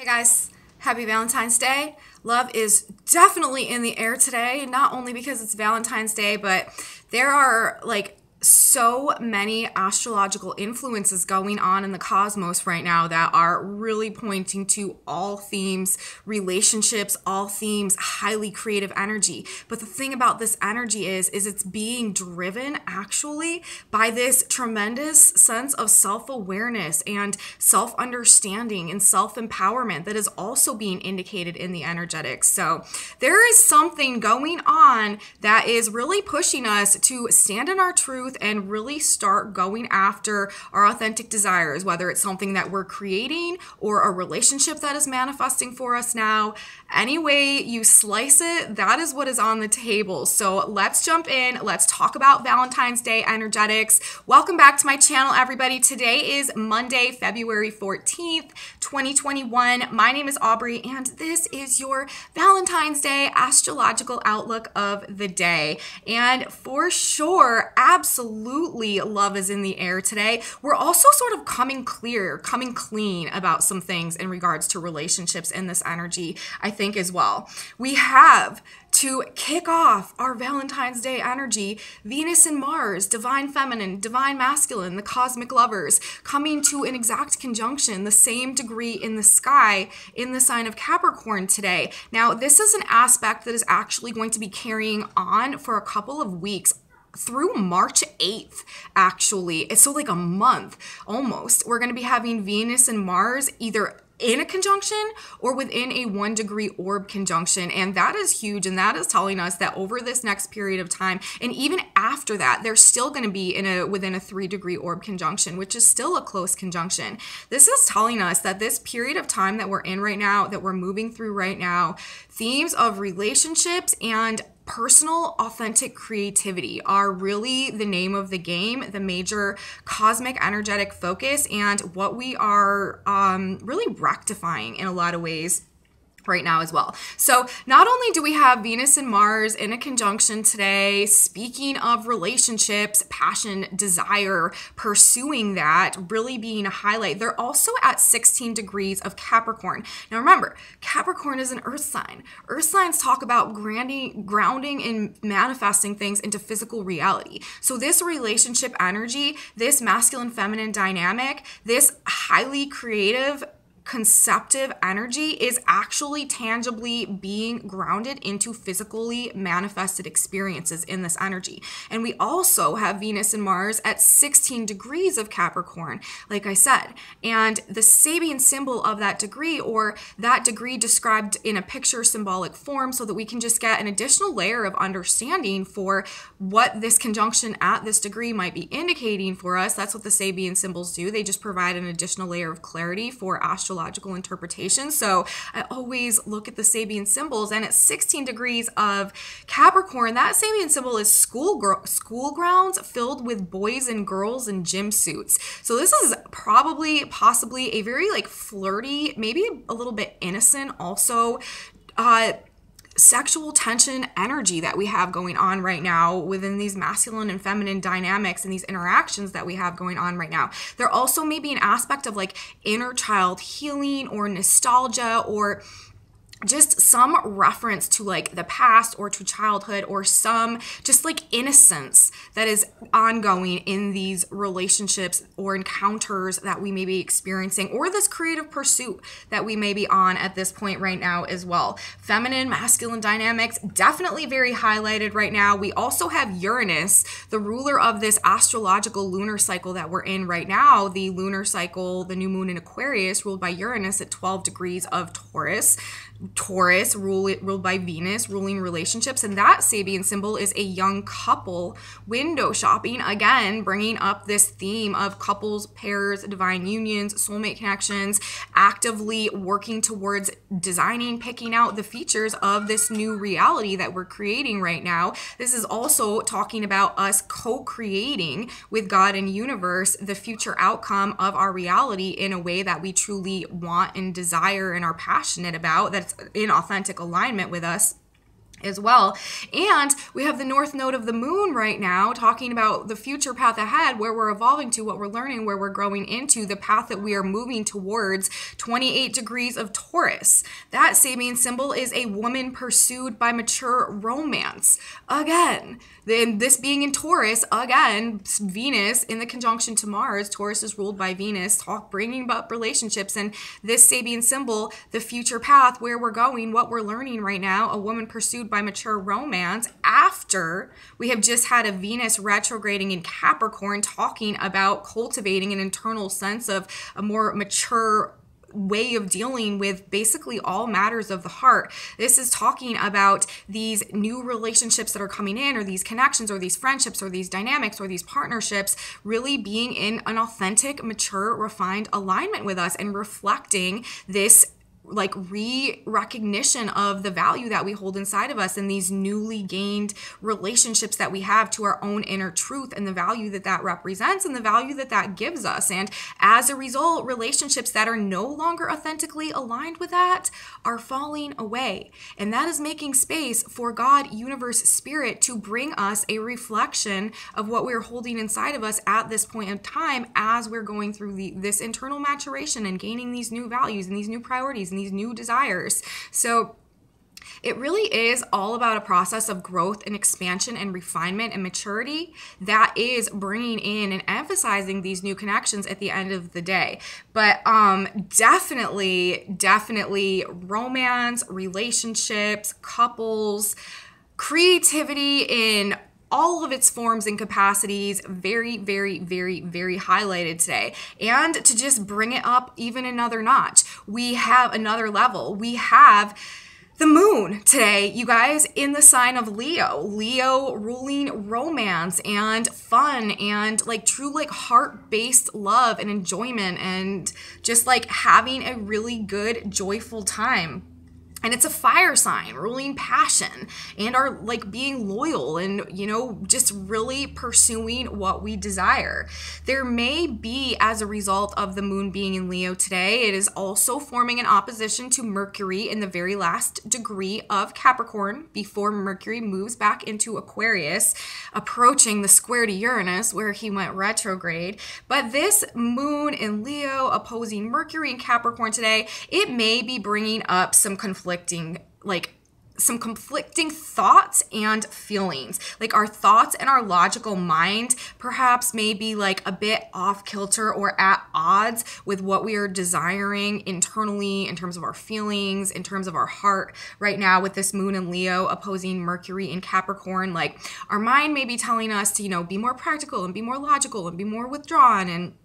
Hey guys, happy Valentine's Day. Love is definitely in the air today, not only because it's Valentine's Day, but there are so many astrological influences going on in the cosmos right now that are really pointing to all themes, relationships, all themes, highly creative energy. But the thing about this energy is it's being driven actually by this tremendous sense of self-awareness and self-understanding and self-empowerment that is also being indicated in the energetics. So there is something going on that is really pushing us to stand in our truth and really start going after our authentic desires, whether it's something that we're creating or a relationship that is manifesting for us now. Any way you slice it, that is what is on the table. So let's jump in. Let's talk about Valentine's Day energetics. Welcome back to my channel, everybody. Today is Monday, February 14th, 2021. My name is Aubrey, and this is your Valentine's Day astrological outlook of the day. And for sure, absolutely love is in the air today. We're also sort of coming clean about some things in regards to relationships in this energy, I think, as well. We have, to kick off our Valentine's Day energy, Venus and Mars, divine feminine, divine masculine, the cosmic lovers, coming to an exact conjunction, the same degree in the sky in the sign of Capricorn today. Now, this is an aspect that is actually going to be carrying on for a couple of weeks, through March 8th, actually. It's so like a month almost. We're going to be having Venus and Mars either in a conjunction or within a 1-degree orb conjunction. And that is huge. And that is telling us that over this next period of time, and even after that, they're still going to be within a 3-degree orb conjunction, which is still a close conjunction. This is telling us that this period of time that we're in right now, that we're moving through right now, themes of relationships and personal authentic creativity are really the name of the game, the major cosmic energetic focus, and what we are really rectifying in a lot of ways right now as well. So not only do we have Venus and Mars in a conjunction today, speaking of relationships, passion, desire, pursuing that, really being a highlight, they're also at 16 degrees of Capricorn. Now remember, Capricorn is an earth sign. Earth signs talk about grounding and manifesting things into physical reality. So this relationship energy, this masculine-feminine dynamic, this highly creative conceptive energy is actually tangibly being grounded into physically manifested experiences in this energy. And we also have Venus and Mars at 16 degrees of Capricorn, like I said. And the Sabian symbol of that degree, or that degree described in a picture symbolic form, so that we can just get an additional layer of understanding for what this conjunction at this degree might be indicating for us. That's what the Sabian symbols do. They just provide an additional layer of clarity for astrological interpretation. So I always look at the Sabian symbols, and at 16 degrees of Capricorn, that Sabian symbol is school grounds filled with boys and girls in gym suits. So this is possibly a very flirty, maybe a little bit innocent also, sexual tension energy that we have going on right now within these masculine and feminine dynamics and these interactions that we have going on right now. There also may be an aspect of inner child healing or nostalgia, or just some reference to the past or to childhood, or some just innocence that is ongoing in these relationships or encounters that we may be experiencing, or this creative pursuit that we may be on at this point right now as well. Feminine, masculine dynamics definitely very highlighted right now. We also have Uranus, the ruler of this astrological lunar cycle that we're in right now. The lunar cycle, the new moon in Aquarius, ruled by Uranus at 12 degrees of Taurus. Taurus, ruled by Venus, ruling relationships, and that Sabian symbol is a young couple window shopping, again bringing up this theme of couples, pairs, divine unions, soulmate connections, actively working towards designing, picking out the features of this new reality that we're creating right now. This is also talking about us co-creating with God and universe the future outcome of our reality in a way that we truly want and desire and are passionate about, that's in authentic alignment with us. as well. And we have the north node of the moon right now talking about the future path ahead, where we're evolving to, what we're learning, where we're growing into, the path that we are moving towards, 28 degrees of Taurus. That Sabian symbol is a woman pursued by mature romance. Again, then this being in Taurus, again, Venus in the conjunction to Mars, Taurus is ruled by Venus, bringing up relationships, and this Sabian symbol, the future path, where we're going, what we're learning right now, a woman pursued by mature romance, after we have just had a Venus retrograding in Capricorn, talking about cultivating an internal sense of a more mature way of dealing with basically all matters of the heart. This is talking about these new relationships that are coming in, or these connections, or these friendships, or these dynamics, or these partnerships really being in an authentic, mature, refined alignment with us, and reflecting this like recognition of the value that we hold inside of us, and these newly gained relationships that we have to our own inner truth, and the value that that represents, and the value that that gives us. And as a result, relationships that are no longer authentically aligned with that are falling away. And that is making space for God, universe, spirit to bring us a reflection of what we're holding inside of us at this point in time, as we're going through this internal maturation and gaining these new values and these new priorities and these new desires. So it really is all about a process of growth and expansion and refinement and maturity that is bringing in and emphasizing these new connections at the end of the day. But definitely romance, relationships, couples, creativity in all of its forms and capacities, very highlighted today. And to just bring it up even another notch, we have another level. We have the moon today, you guys, in the sign of Leo. Leo ruling romance and fun and like true like heart-based love and enjoyment, and just like having a really good, joyful time. And it's a fire sign, ruling passion, and are like being loyal and, you know, just really pursuing what we desire. There may be, as a result of the moon being in Leo today, it is also forming an opposition to Mercury in the very last degree of Capricorn before Mercury moves back into Aquarius, approaching the square to Uranus where he went retrograde. But this moon in Leo opposing Mercury in Capricorn today, it may be bringing up some conflicting thoughts and feelings. Like our thoughts and our logical mind perhaps may be like a bit off kilter or at odds with what we are desiring internally in terms of our feelings, in terms of our heart right now, with this moon in Leo opposing Mercury in Capricorn. Like our mind may be telling us to, you know, be more practical and be more logical and be more withdrawn and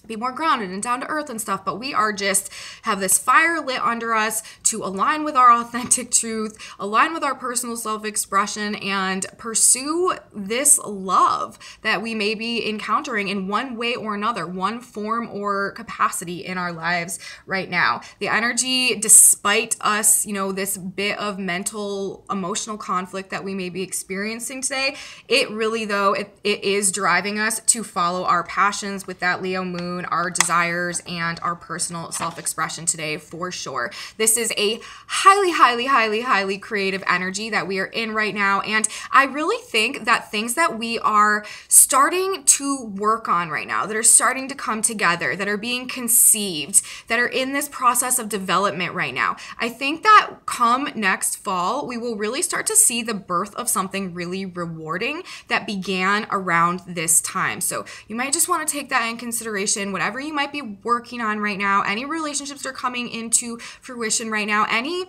be more grounded and down to earth and stuff, but we are just have this fire lit under us to align with our authentic truth, align with our personal self-expression, and pursue this love that we may be encountering in one way or another, one form or capacity in our lives right now. The energy, despite us, you know, this bit of mental, emotional conflict that we may be experiencing today, it really, though, it is driving us to follow our passions with that Leo moon, our desires, and our personal self-expression today, for sure. This is a highly creative energy that we are in right now, and I really think that things that we are starting to work on right now, that are starting to come together, that are being conceived, that are in this process of development right now, I think that come next fall, we will really start to see the birth of something really rewarding that began around this time. So you might just want to take that in consideration. Whatever you might be working on right now, any relationships that are coming into fruition right now, any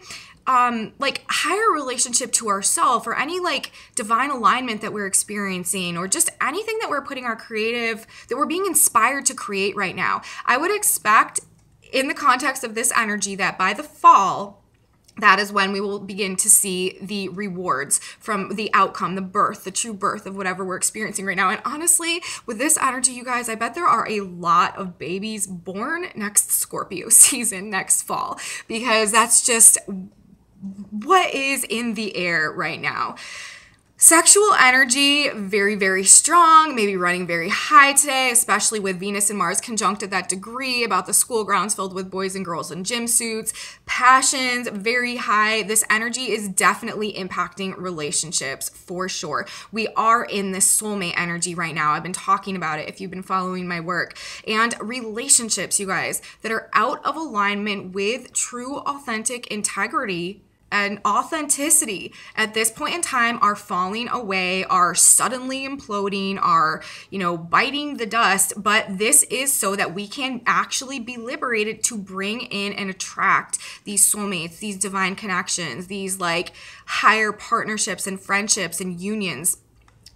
like higher relationship to ourselves, or any like divine alignment that we're experiencing, or just anything that we're putting our creative, that we're being inspired to create right now, I would expect in the context of this energy that by the fall, that is when we will begin to see the rewards from the outcome, the birth, the true birth of whatever we're experiencing right now. And honestly, with this energy, you guys, I bet there are a lot of babies born next Scorpio season, next fall, because that's just what is in the air right now. Sexual energy, very, very strong, maybe running very high today, especially with Venus and Mars conjunct at that degree, about the school grounds filled with boys and girls in gym suits. Passions, very high. This energy is definitely impacting relationships for sure. We are in this soulmate energy right now. I've been talking about it if you've been following my work. And relationships, you guys, that are out of alignment with true, authentic integrity and authenticity at this point in time are falling away, are suddenly imploding, are, biting the dust. But this is so that we can actually be liberated to bring in and attract these soulmates, these divine connections, these like higher partnerships and friendships and unions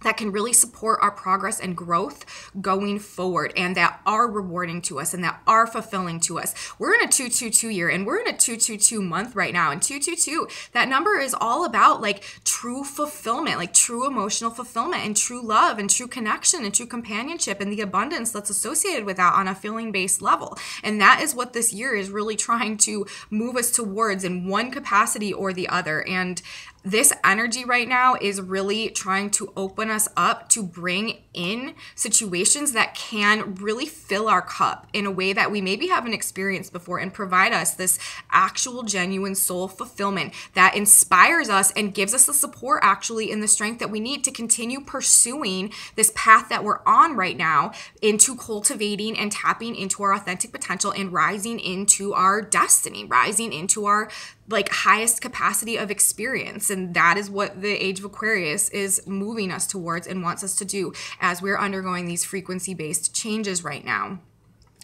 that can really support our progress and growth going forward, and that are rewarding to us and that are fulfilling to us. We're in a 222 year, and we're in a 222 month right now. And 222, that number is all about like true fulfillment, like true emotional fulfillment and true love and true connection and true companionship and the abundance that's associated with that on a feeling-based level. And that is what this year is really trying to move us towards in one capacity or the other. And this energy right now is really trying to open us up to bring in situations that can really fill our cup in a way that we maybe haven't experienced before, and provide us this actual genuine soul fulfillment that inspires us and gives us the support actually and the strength that we need to continue pursuing this path that we're on right now into cultivating and tapping into our authentic potential and rising into our destiny, rising into our like highest capacity of experience. And that is what the age of Aquarius is moving us towards and wants us to do as we're undergoing these frequency-based changes right now.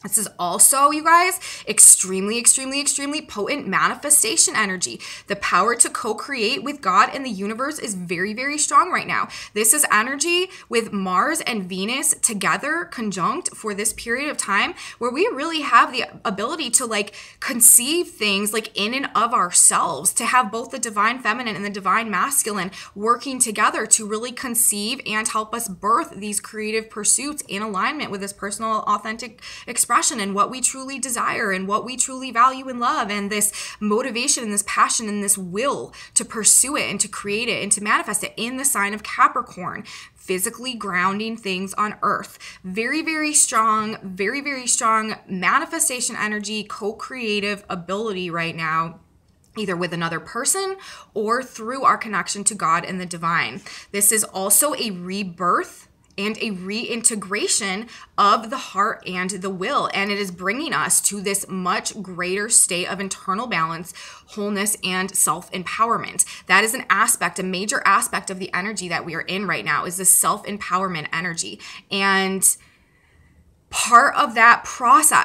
This is also, you guys, extremely, extremely, extremely potent manifestation energy. The power to co-create with God and the universe is very, very strong right now. This is energy with Mars and Venus together conjunct for this period of time, where we really have the ability to like conceive things like in and of ourselves, to have both the divine feminine and the divine masculine working together to really conceive and help us birth these creative pursuits in alignment with this personal, authentic expression and what we truly desire and what we truly value and love, and this motivation and this passion and this will to pursue it and to create it and to manifest it in the sign of Capricorn, physically grounding things on earth. Very, very strong manifestation energy, co-creative ability right now, either with another person or through our connection to God and the divine. This is also a rebirth and a reintegration of the heart and the will. And it is bringing us to this much greater state of internal balance, wholeness, and self-empowerment. That is an aspect, a major aspect of the energy that we are in right now, is this self-empowerment energy. And part of that process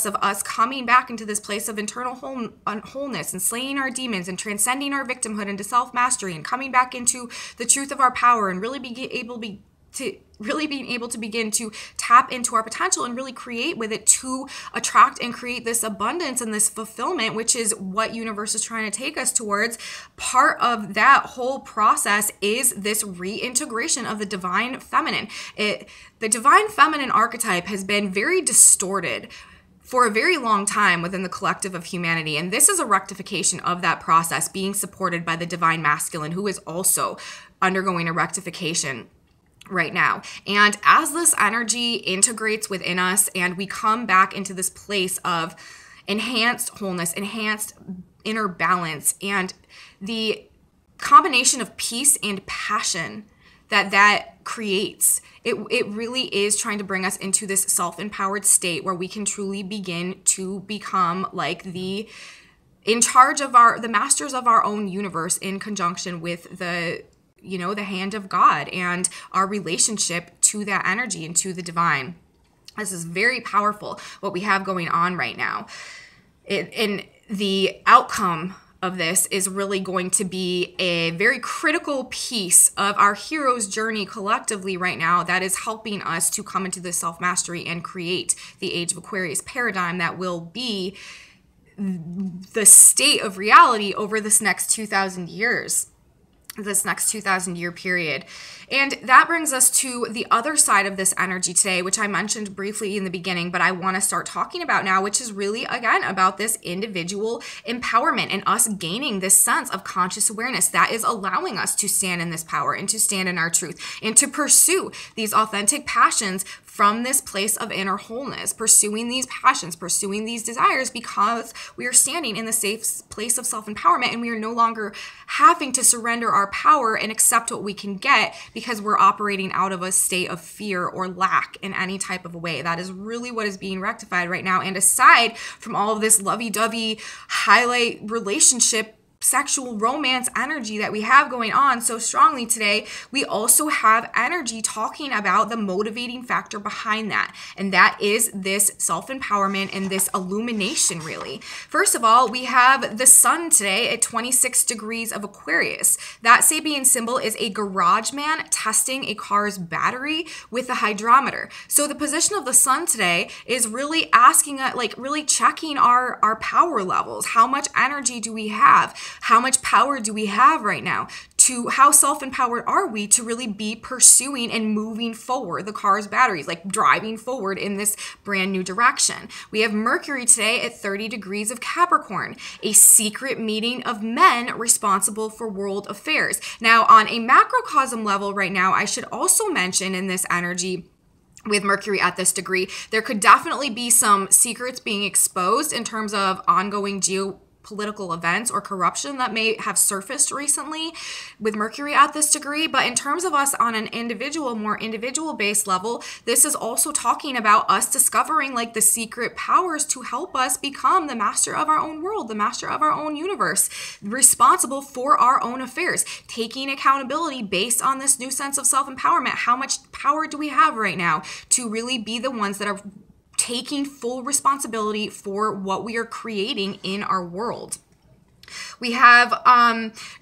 of us coming back into this place of internal wholeness and slaying our demons and transcending our victimhood into self-mastery and coming back into the truth of our power and really being able to begin to tap into our potential and really create with it to attract and create this abundance and this fulfillment, which is what universe is trying to take us towards. Part of that whole process is this reintegration of the divine feminine. The divine feminine archetype has been very distorted for a very long time within the collective of humanity. And this is a rectification of that process, being supported by the divine masculine, who is also undergoing a rectification right now. And as this energy integrates within us and we come back into this place of enhanced wholeness, enhanced inner balance, and the combination of peace and passion that creates, it really is trying to bring us into this self-empowered state where we can truly begin to become like in charge of the masters of our own universe, in conjunction with the hand of God and our relationship to that energy and to the divine. This is very powerful, what we have going on right now. And the outcome of this is really going to be a very critical piece of our hero's journey collectively right now, that is helping us to come into this self-mastery and create the Age of Aquarius paradigm that will be the state of reality over this next 2,000 years. this next 2,000-year period. And that brings us to the other side of this energy today, which I mentioned briefly in the beginning, but I want to start talking about now, which is really, again, about this individual empowerment and us gaining this sense of conscious awareness that is allowing us to stand in this power and to stand in our truth and to pursue these authentic passions from this place of inner wholeness, pursuing these passions, pursuing these desires, because we are standing in the safe place of self-empowerment, and we are no longer having to surrender our power and accept what we can get because we're operating out of a state of fear or lack in any type of a way. That is really what is being rectified right now. And aside from all of this lovey-dovey highlight relationship, sexual romance energy that we have going on so strongly today, we also have energy talking about the motivating factor behind that. And that is this self-empowerment and this illumination, really. First of all, we have the sun today at 26 degrees of Aquarius. That Sabian symbol is a garage man testing a car's battery with a hydrometer. So the position of the sun today is really asking, like really checking our power levels. How much energy do we have? How much power do we have right now? To how self-empowered are we to really be pursuing and moving forward the car's batteries, like driving forward in this brand new direction? We have Mercury today at 30 degrees of Capricorn, a secret meeting of men responsible for world affairs. Now, on a macrocosm level right now, I should also mention in this energy, with Mercury at this degree, there could definitely be some secrets being exposed in terms of ongoing geopolitical events or corruption that may have surfaced recently with Mercury at this degree. But in terms of us on an individual, more individual based level, this is also talking about us discovering like the secret powers to help us become the master of our own world, the master of our own universe, responsible for our own affairs, taking accountability based on this new sense of self-empowerment. How much power do we have right now to really be the ones that are taking full responsibility for what we are creating in our world? We have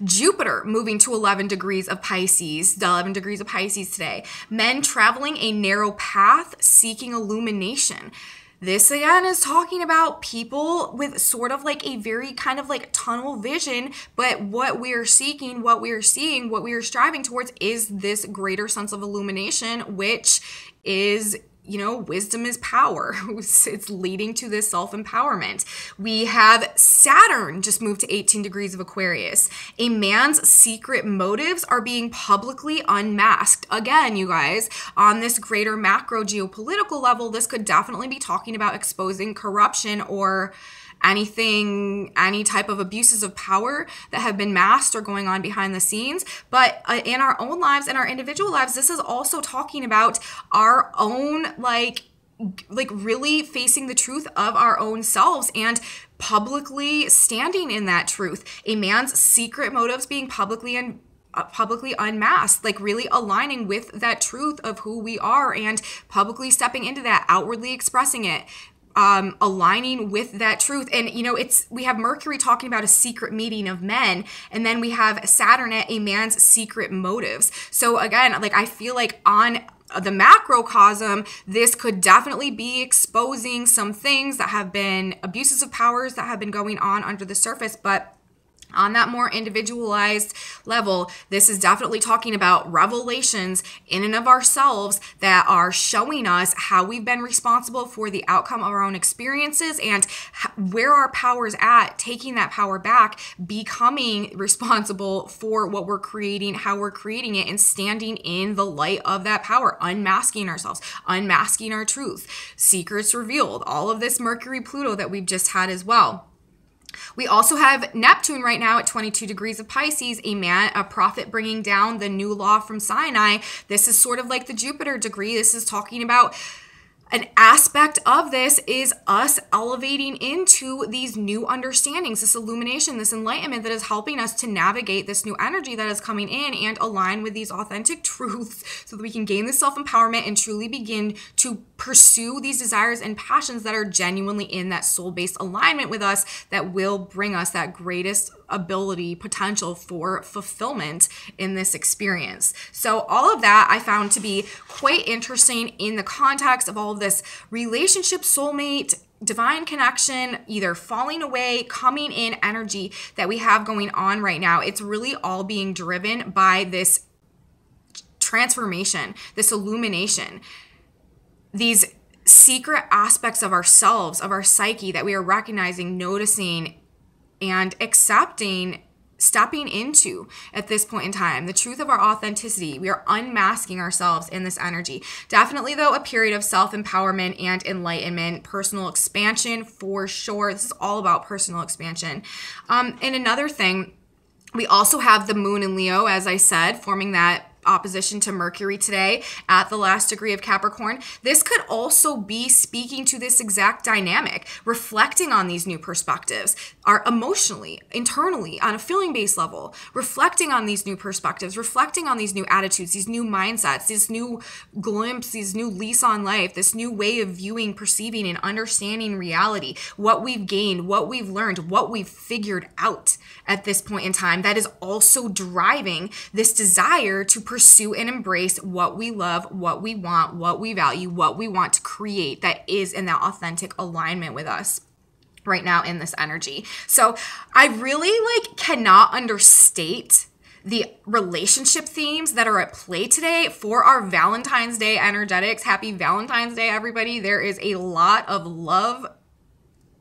Jupiter moving to 11 degrees of Pisces, the 11 degrees of Pisces today. Men traveling a narrow path, seeking illumination. This again is talking about people with sort of like a very kind of like tunnel vision, but what we are seeking, what we are seeing, what we are striving towards is this greater sense of illumination, which is, you know, wisdom is power. It's leading to this self-empowerment. We have Saturn just moved to 18 degrees of Aquarius. A man's secret motives are being publicly unmasked. Again, you guys, on this greater macro geopolitical level, this could definitely be talking about exposing corruption or anything, any type of abuses of power that have been masked or going on behind the scenes. But in our own lives, in our individual lives, this is also talking about our own, like really facing the truth of our own selves and publicly standing in that truth. A man's secret motives being publicly unmasked, like really aligning with that truth of who we are and publicly stepping into that, outwardly expressing it, aligning with that truth. And you know, we have Mercury talking about a secret meeting of men, and then we have Saturn at a man's secret motives. So again, like I feel like on the macrocosm, this could definitely be exposing some things that have been abuses of powers that have been going on under the surface. But on that more individualized level, this is definitely talking about revelations in and of ourselves that are showing us how we've been responsible for the outcome of our own experiences and where our power is at, taking that power back, becoming responsible for what we're creating, how we're creating it, and standing in the light of that power, unmasking ourselves, unmasking our truth, secrets revealed, all of this Mercury Pluto that we've just had as well. We also have Neptune right now at 22 degrees of Pisces, a prophet bringing down the new law from Sinai. This is sort of like the Jupiter degree. This is talking about an aspect of this is us elevating into these new understandings, this illumination, this enlightenment that is helping us to navigate this new energy that is coming in and align with these authentic truths so that we can gain this self-empowerment and truly begin to pursue these desires and passions that are genuinely in that soul-based alignment with us that will bring us that greatest ability, potential for fulfillment in this experience. So all of that I found to be quite interesting in the context of all of this relationship, soulmate, divine connection either falling away, coming in energy that we have going on right now. It's really all being driven by this transformation, this illumination, these secret aspects of ourselves, of our psyche that we are recognizing, noticing, and accepting, stepping into at this point in time. The truth of our authenticity. We are unmasking ourselves in this energy. Definitely, though, a period of self-empowerment and enlightenment, personal expansion for sure. This is all about personal expansion. And another thing, we also have the moon in Leo, as I said, forming that opposition to Mercury today at the last degree of Capricorn. This could also be speaking to this exact dynamic, reflecting on these new perspectives, are emotionally, internally, on a feeling-based level, reflecting on these new perspectives, reflecting on these new attitudes, these new mindsets, this new glimpse, these new lease on life, this new way of viewing, perceiving, and understanding reality, what we've gained, what we've learned, what we've figured out at this point in time that is also driving this desire to pursue and embrace what we love, what we want, what we value, what we want to create that is in that authentic alignment with us right now in this energy. So I really cannot understate the relationship themes that are at play today for our Valentine's Day energetics. Happy Valentine's Day, everybody. There is a lot of love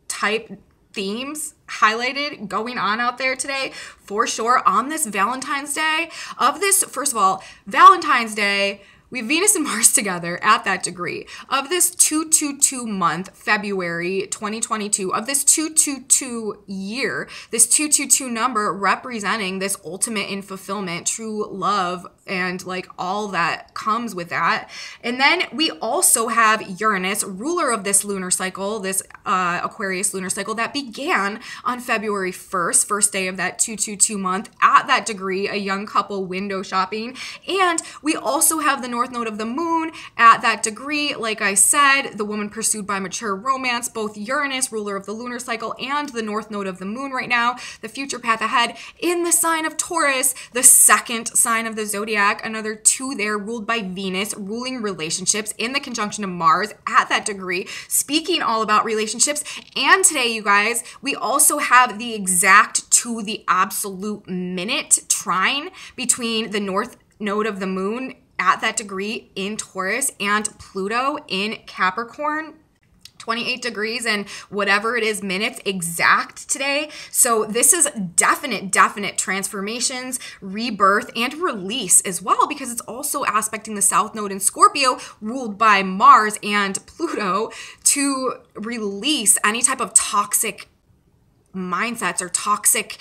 type themes highlighted going on out there today for sure on this Valentine's Day. Of this, first of all, Valentine's Day, we have Venus and Mars together at that degree. Of this 222 month, February 2022, of this 222 year, this 222 number representing this ultimate in fulfillment, true love, and all that comes with that. And then we also have Uranus, ruler of this lunar cycle, this Aquarius lunar cycle that began on February 1st, first day of that 222 month at that degree, a young couple window shopping. And we also have the North Node of the Moon at that degree. Like I said, the woman pursued by mature romance, both Uranus, ruler of the lunar cycle, and the North Node of the Moon right now, the future path ahead in the sign of Taurus, the second sign of the zodiac, another two there ruled by Venus, ruling relationships in the conjunction of Mars at that degree, speaking all about relationships. And today, you guys, we also have the exact to the absolute minute trine between the North Node of the Moon at that degree in Taurus and Pluto in Capricorn. 28 degrees and whatever it is minutes exact today. So this is definite transformations, rebirth, and release as well, because it's also aspecting the South Node in Scorpio, ruled by Mars and Pluto, to release any type of toxic mindsets or toxic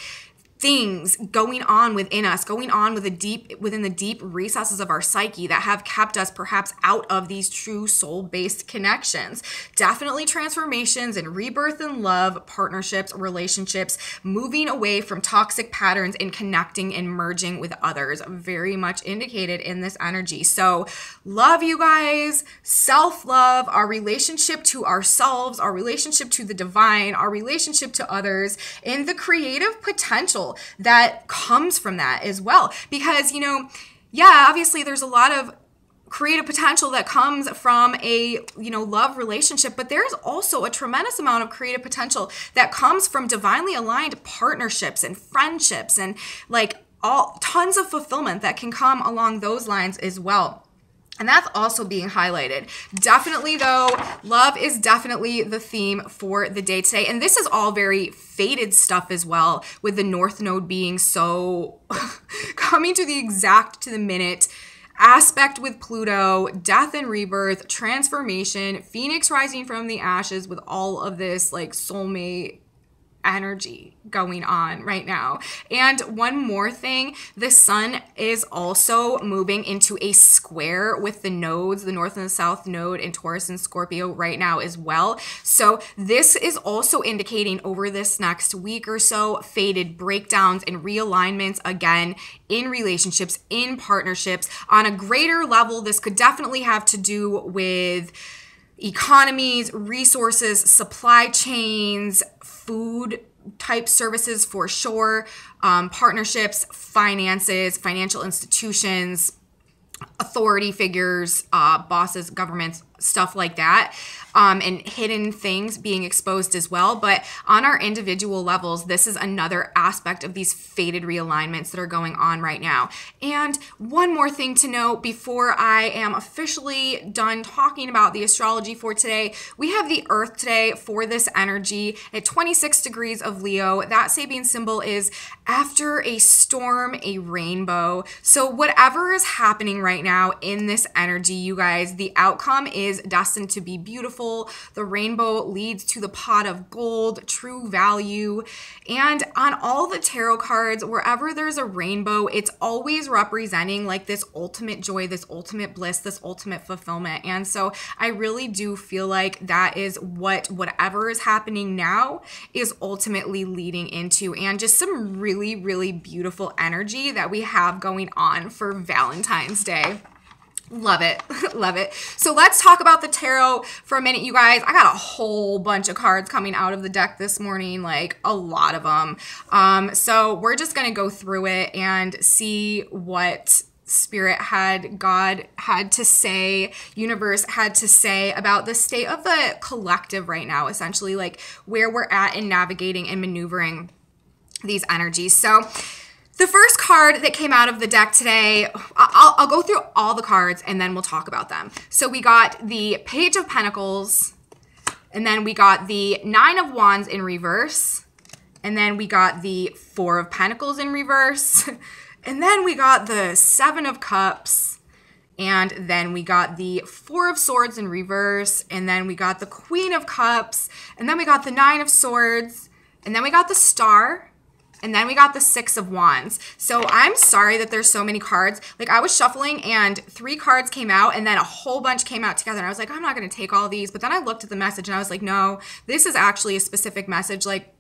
things going on within us, going on within the deep recesses of our psyche that have kept us perhaps out of these true soul-based connections. Definitely transformations and rebirth in love, partnerships, relationships, moving away from toxic patterns and connecting and merging with others. Very much indicated in this energy. So love, you guys, self-love, our relationship to ourselves, our relationship to the divine, our relationship to others, and the creative potential that comes from that as well. Because, obviously there's a lot of creative potential that comes from a, love relationship, but there's also a tremendous amount of creative potential that comes from divinely aligned partnerships and friendships and tons of fulfillment that can come along those lines as well. And that's also being highlighted. Definitely, though, love is definitely the theme for the day today. And this is all very fated stuff as well, with the North Node being so coming to the minute aspect with Pluto, death and rebirth, transformation, Phoenix rising from the ashes, with all of this soulmate energy going on right now. And one more thing, the sun is also moving into a square with the nodes, the North and the South Node in Taurus and Scorpio right now as well. So this is also indicating over this next week or so, fated breakdowns and realignments again in relationships, in partnerships. On a greater level, this could definitely have to do with economies, resources, supply chains, food type services for sure, partnerships, finances, financial institutions, authority figures, bosses, governments, stuff like that, and hidden things being exposed as well. But on our individual levels, this is another aspect of these fated realignments that are going on right now. And one more thing to note before I am officially done talking about the astrology for today, we have the Earth today for this energy at 26 degrees of Leo. That Sabian symbol is after a storm, a rainbow. So whatever is happening right now in this energy, you guys, the outcome is destined to be beautiful. The rainbow leads to the pot of gold, true value. And on all the tarot cards, wherever there's a rainbow, it's always representing like this ultimate joy, this ultimate bliss, this ultimate fulfillment. And so I really do feel like that is whatever is happening now is ultimately leading into, and just some really, really beautiful energy that we have going on for Valentine's Day. Love it. Love it. So let's talk about the tarot for a minute, you guys. I got a whole bunch of cards coming out of the deck this morning, like a lot of them. So we're just going to go through it and see what Spirit had, God had to say, universe had to say about the state of the collective right now, essentially, like where we're at in navigating and maneuvering these energies. So the first card that came out of the deck today, I'll go through all the cards and then we'll talk about them. So we got the Page of Pentacles, and then we got the Nine of Wands in reverse, and then we got the Four of Pentacles in reverse, and then we got the Seven of Cups, and then we got the Four of Swords in reverse, and then we got the Queen of Cups, and then we got the Nine of Swords, and then we got the Star, and then we got the Six of Wands. So I'm sorry that there's so many cards. Like I was shuffling and 3 cards came out and then a whole bunch came out together. And I was like, I'm not going to take all these. But then I looked at the message and I was like, no, this is actually a specific message. Like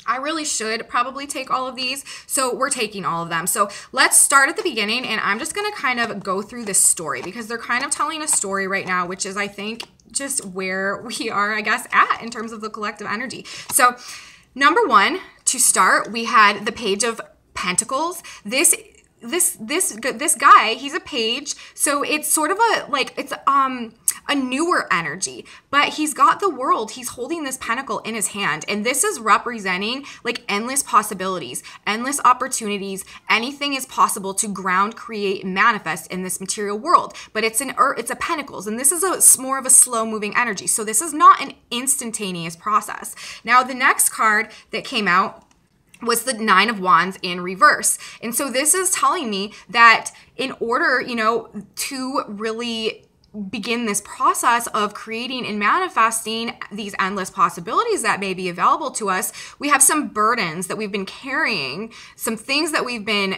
I really should probably take all of these. So we're taking all of them. So let's start at the beginning, and I'm just going to kind of go through this story because they're kind of telling a story right now, which is, I think, just where we are, I guess, at in terms of the collective energy. So number one, to start, we had the Page of Pentacles. This guy, he's a page, so it's sort of a newer energy, but he's got the world. He's holding this pentacle in his hand, and this is representing like endless possibilities, endless opportunities. Anything is possible to ground, create, and manifest in this material world. But it's a pentacles, and this is more of a slow-moving energy. So this is not an instantaneous process. Now, the next card that came out was the Nine of Wands in reverse. And so this is telling me that in order, to really begin this process of creating and manifesting these endless possibilities that may be available to us, we have some burdens that we've been carrying, some things that we've been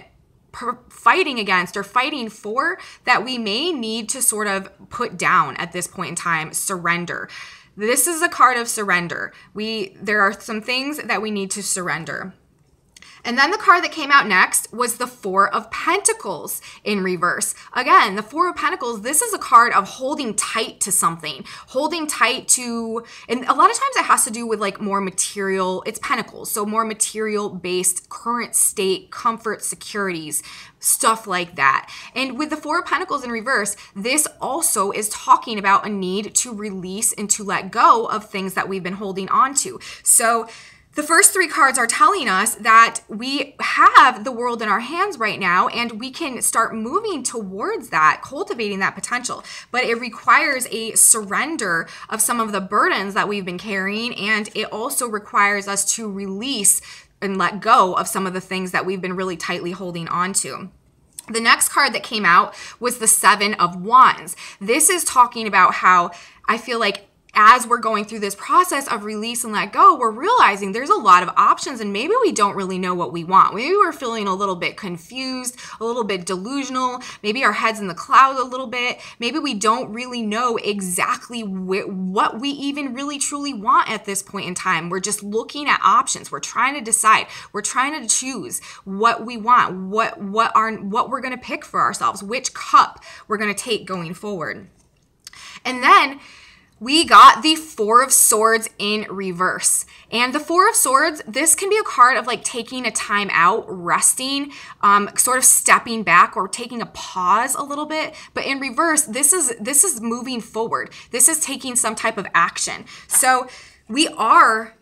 fighting against or fighting for that we may need to sort of put down at this point in time, surrender. This is a card of surrender. There are some things that we need to surrender. And then the card that came out next was the Four of Pentacles in reverse. Again, the Four of Pentacles, this is a card of holding tight to something, holding tight to, and a lot of times it has to do with like more material, it's pentacles, so more material-based current state, comfort, securities, stuff like that. And with the Four of Pentacles in reverse, this also is talking about a need to release and to let go of things that we've been holding on to. So the first 3 cards are telling us that we have the world in our hands right now, and we can start moving towards that, cultivating that potential. But it requires a surrender of some of the burdens that we've been carrying, and it also requires us to release and let go of some of the things that we've been really tightly holding on to. The next card that came out was the Seven of Wands. This is talking about how I feel like as we're going through this process of release and let go, we're realizing there's a lot of options, and maybe we don't really know what we want. Maybe we're feeling a little bit confused, a little bit delusional. Maybe our head's in the clouds a little bit. Maybe we don't really know exactly what we even really truly want at this point in time. We're just looking at options. We're trying to decide. We're trying to choose what we want, what we're going to pick for ourselves, which cup we're going to take going forward. And then we got the Four of Swords in reverse. And the Four of Swords, this can be a card of like taking a time out, resting, sort of stepping back or taking a pause a little bit. But in reverse, this is moving forward. This is taking some type of action. So we are,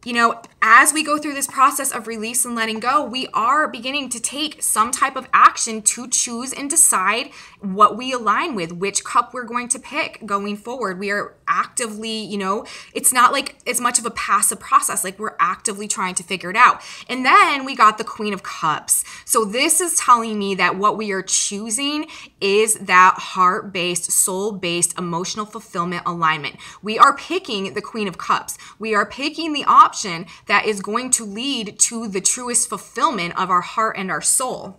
you know, as we go through this process of release and letting go, we are beginning to take some type of action to choose and decide what we align with, which cup we're going to pick going forward. We are actively, you know, it's not like as much of a passive process, like we're actively trying to figure it out. And then we got the Queen of Cups. So this is telling me that what we are choosing is that heart-based, soul-based, emotional fulfillment alignment. We are picking the Queen of Cups. We are picking the option that is going to lead to the truest fulfillment of our heart and our soul.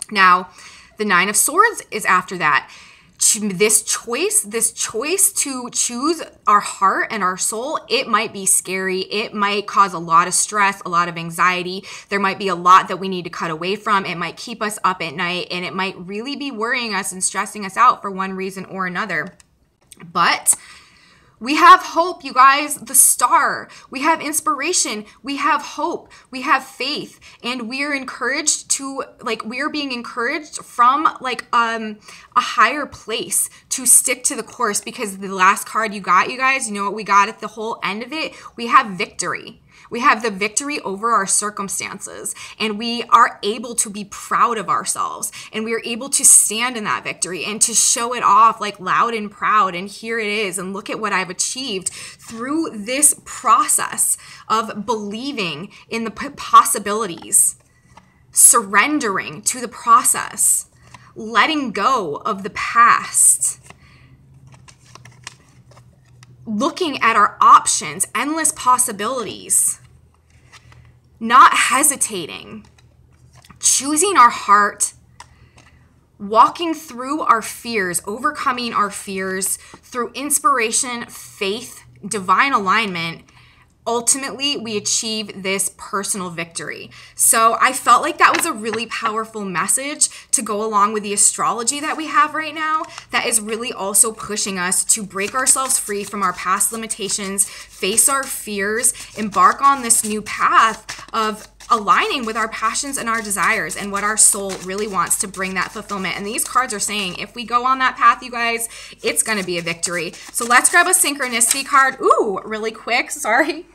Now, the Nine of Swords is after that. This choice to choose our heart and our soul, it might be scary. It might cause a lot of stress, a lot of anxiety. There might be a lot that we need to cut away from. It might keep us up at night, and it might really be worrying us and stressing us out for one reason or another. But we have hope, you guys, the star. We have inspiration. We have hope. We have faith. And we are encouraged to, like, we are being encouraged from, like, a higher place to stick to the course, because the last card you got, you guys, you know what we got at the whole end of it? We have victory. We have the victory over our circumstances, and we are able to be proud of ourselves, and we are able to stand in that victory and to show it off like loud and proud. And here it is. And look at what I've achieved through this process of believing in the possibilities, surrendering to the process, letting go of the past, looking at our options, endless possibilities, not hesitating, choosing our heart, walking through our fears, overcoming our fears through inspiration, faith, divine alignment. Ultimately, we achieve this personal victory. So I felt like that was a really powerful message to go along with the astrology that we have right now, that is really also pushing us to break ourselves free from our past limitations, face our fears, embark on this new path of aligning with our passions and our desires and what our soul really wants to bring that fulfillment. And these cards are saying if we go on that path, you guys, it's going to be a victory. So let's grab a synchronicity card. Ooh, really quick. Sorry.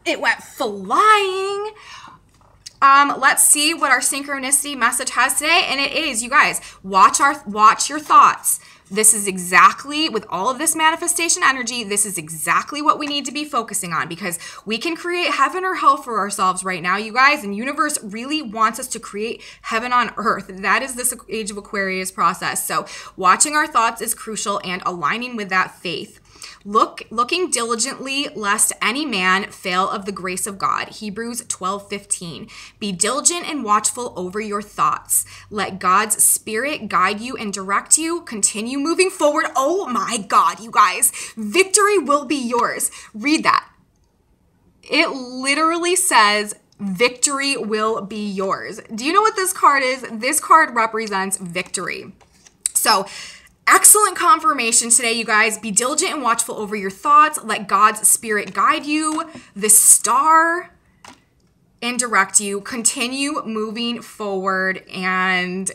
It went flying. Let's see what our synchronicity message has today. And it is, you guys, watch your thoughts. This is exactly, with all of this manifestation energy, this is exactly what we need to be focusing on, because we can create heaven or hell for ourselves right now, you guys, and universe really wants us to create heaven on earth. That is this age of Aquarius process. So watching our thoughts is crucial, and aligning with that faith. Looking diligently lest any man fail of the grace of God. Hebrews 12:15. Be diligent and watchful over your thoughts. Let God's spirit guide you and direct you. Continue moving forward. Oh my God, you guys. Victory will be yours. Read that. It literally says victory will be yours. Do you know what this card is? This card represents victory. So, excellent confirmation today, you guys. Be diligent and watchful over your thoughts. Let God's spirit guide you, the star, and direct you. Continue moving forward, and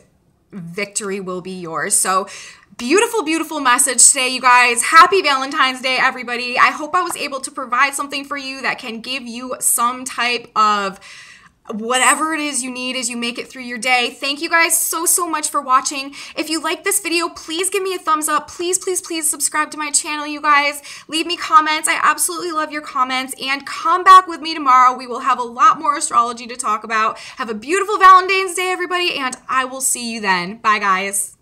victory will be yours. So beautiful, beautiful message today, you guys. Happy Valentine's Day, everybody. I hope I was able to provide something for you that can give you some type of whatever it is you need as you make it through your day. Thank you guys so much for watching. If you like this video, please give me a thumbs up. Please subscribe to my channel, you guys. Leave me comments. I absolutely love your comments, and come back with me tomorrow. We will have a lot more astrology to talk about. Have a beautiful Valentine's Day, everybody, and I will see you then. Bye, guys.